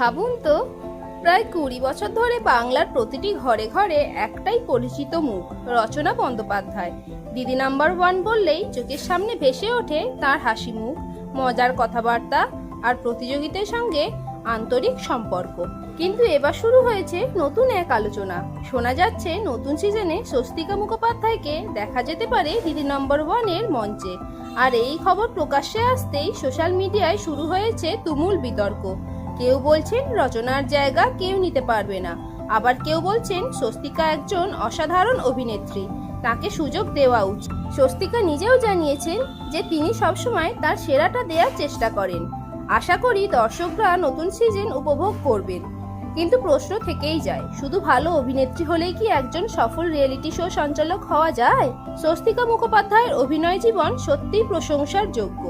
ভাবুন তো, প্রায় 20 বছর ধরে বাংলার প্রতিটি ঘরে ঘরে একটাই পরিচিত মুখ, রচনা বন্দ্যোপাধ্যায়। দিদি নাম্বার 1 বললেই চোখের সামনে ভেসে ওঠে তার হাসি মুখ, মজার কথাবার্তা আর প্রতিযোগিতার সঙ্গে আন্তরিক সম্পর্ক। কিন্তু এবার শুরু হয়েছে নতুন এক আলোচনা। শোনা যাচ্ছে নতুন সিজনে স্বস্তিকা মুখোপাধ্যায়কে দেখা যেতে পারে দিদি নাম্বার 1 এর মঞ্চে। আর এই খবর প্রকাশ্যে আসতেই সোশ্যাল মিডিয়ায় শুরু হয়েছে তুমুল বিতর্ক। কেউ বলছেন রচনার জায়গা কেউ নিতে পারবে না, আবার কেউ বলছেন স্বস্তিকা একজন অসাধারণ অভিনেত্রী, তাকে সুযোগ দেওয়া উচিত। স্বস্তিকা নিজেও জানিয়েছেন যে তিনি সবসময় তার সেরাটা দেওয়ার চেষ্টা করেন। আশা করি দর্শকরা নতুন সিজন উপভোগ করবেন। কিন্তু প্রশ্ন থেকেই যায়, শুধু ভালো অভিনেত্রী হলেই কি একজন সফল রিয়েলিটি শো সঞ্চালক হওয়া যায়? স্বস্তিকা মুখোপাধ্যায়ের অভিনয় জীবন সত্যিই প্রশংসার যোগ্য।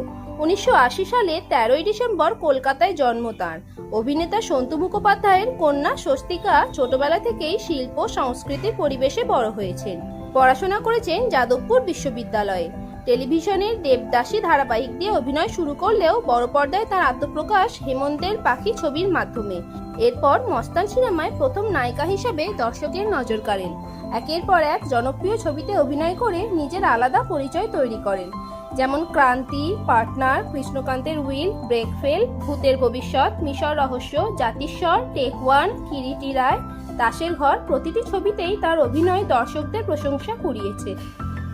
1980 সালে 13ই ডিসেম্বর কলকাতায় জন্ম তাঁর। অভিনেতা সন্তু মুখোপাধ্যায়ের কন্যা স্বস্তিকা ছোটবেলা থেকেই শিল্প সংস্কৃতির পরিবেশে বড় হয়েছেন। পড়াশোনা করেছেন যাদবপুর বিশ্ববিদ্যালয়ে। টেলিভিশনের দেবদাসী ধারাবাহিক দিয়ে অভিনয় শুরু করলেও বড় পর্দায় তার আত্মপ্রকাশ হেমন্তের পাখি ছবির মাধ্যমে। এরপর মস্তান সিনেমায় প্রথম নায়িকা হিসেবে দর্শকের নজর কাড়েন। একের পর এক জনপ্রিয় ছবিতে অভিনয় করে নিজের আলাদা পরিচয় তৈরি করেন, যেমন ক্রান্তি, পার্টনার, কৃষ্ণকান্তের উইল, ব্রেকফেল, ভূতের ভবিষ্যৎ, মিশর রহস্য, জাতিস্বর, টেক 1, কিরিটি রায়, দাসের ঘর। প্রতিটি ছবিতেই তার অভিনয় দর্শকদের প্রশংসা কুড়িয়েছে।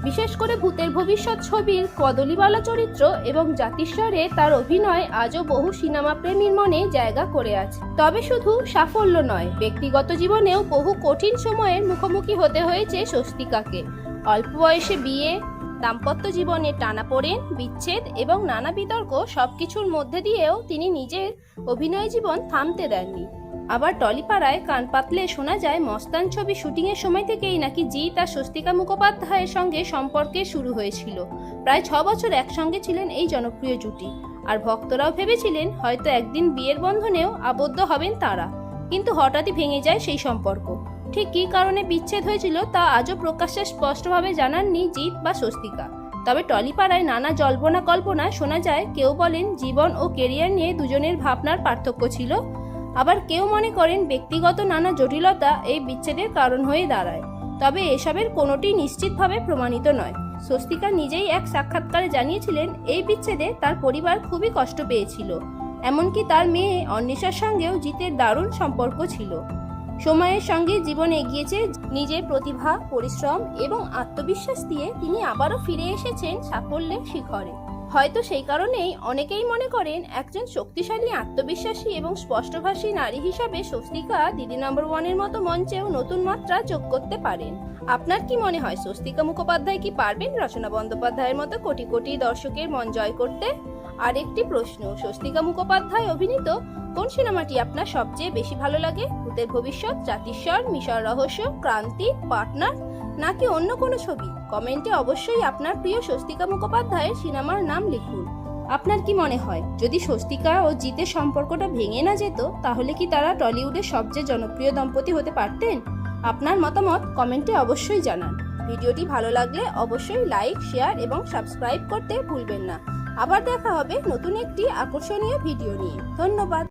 বিশেষ করে ভূতের ভবিষ্যৎ ছবির কদলীবালা চরিত্র এবং জাতিস্বরে তার অভিনয় আজও বহু সিনেমা প্রেমীর মনে জায়গা করে আছে। তবে শুধু সাফল্য নয়, ব্যক্তিগত জীবনেও বহু কঠিন সময়ের মুখোমুখি হতে হয়েছে স্বস্তিকাকে। অল্প বয়সে বিয়ে, দাম্পত্য জীবনে টানাপোড়েন, বিচ্ছেদ এবং নানা বিতর্ক, সবকিছুর মধ্যে দিয়েও তিনি নিজের অভিনয় জীবন থামতে দেননি। আবার টলিপাড়ায় কান পাতলে শোনা যায় মস্তান ছবি শুটিংয়ের সময় থেকেই নাকি জিৎ আর স্বস্তিকা মুখোপাধ্যায়ের সঙ্গে সম্পর্কে শুরু হয়েছিল। প্রায় 6 বছর একসঙ্গে ছিলেন এই জনপ্রিয় জুটি, আর ভক্তরাও ভেবেছিলেন হয়তো একদিন বিয়ের বন্ধনেও আবদ্ধ হবেন তারা। কিন্তু হঠাৎই ভেঙে যায় সেই সম্পর্ক। ঠিক কী কারণে বিচ্ছেদ হয়েছিল তা আজও প্রকাশ্যে স্পষ্টভাবে জানাননি জিৎ বা স্বস্তিকা। তবে টলিপাড়ায় নানা জল্পনা কল্পনায় শোনা যায়, কেউ বলেন জীবন ও কেরিয়ার নিয়ে দুজনের ভাবনার পার্থক্য ছিল, আবার কেউ মনে করেন ব্যক্তিগত নানা জটিলতা এই বিচ্ছেদের কারণ হয়ে দাঁড়ায়। তবে এসবের কোনোটি নিশ্চিতভাবে প্রমাণিত নয়। স্বস্তিকা নিজেই এক সাক্ষাৎকারে জানিয়েছিলেন এই বিচ্ছেদে তার পরিবার খুবই কষ্ট পেয়েছিল, এমনকি তার মেয়ে অন্বেষার সঙ্গেও জিতের দারুণ সম্পর্ক ছিল। সময়ের সঙ্গে জীবন এগিয়েছে, নিজের প্রতিভা, পরিশ্রম এবং আত্মবিশ্বাস দিয়ে তিনি আবারও ফিরে এসেছেন সাফল্যের শিখরে। হয়তো সেই কারণেই অনেকেই মনে করেন একজন শক্তিশালী, আত্মবিশ্বাসী এবং স্পষ্টভাষী নারী হিসাবে স্বস্তিকা দিদি নাম্বার 1 এর মতো মঞ্চেও নতুন মাত্রা যোগ করতে পারেন। আপনার কি মনে হয়, স্বস্তিকা মুখোপাধ্যায় কি পারবেন রচনা বন্দ্যোপাধ্যায়ের মতো কোটি কোটি দর্শকের মন জয় করতে? আর একটি প্রশ্ন, স্বস্তিকা মুখোপাধ্যায় অভিনীত কোন সিনেমাটি আপনার সবচেয়ে বেশি ভালো লাগে? ভূতের ভবিষ্যৎ, জাতিস্বর, মিশর রহস্য, ক্রান্তি, পার্টনার, নাকি অন্য কোনো ছবি? কমেন্টে অবশ্যই আপনার প্রিয় স্বস্তিকা মুখোপাধ্যায়ের সিনেমার নাম লিখুন। আপনার কি মনে হয়, যদি স্বস্তিকা ও জিতের সম্পর্কটা ভেঙে না যেত, তাহলে কি তারা টলিউডের সবচেয়ে জনপ্রিয় দম্পতি হতে পারতেন? আপনার মতামত কমেন্টে অবশ্যই জানান। ভিডিওটি ভালো লাগলে অবশ্যই লাইক, শেয়ার এবং সাবস্ক্রাইব করতে ভুলবেন না। আবার দেখা হবে নতুন একটি আকর্ষণীয় ভিডিও নিয়ে। ধন্যবাদ।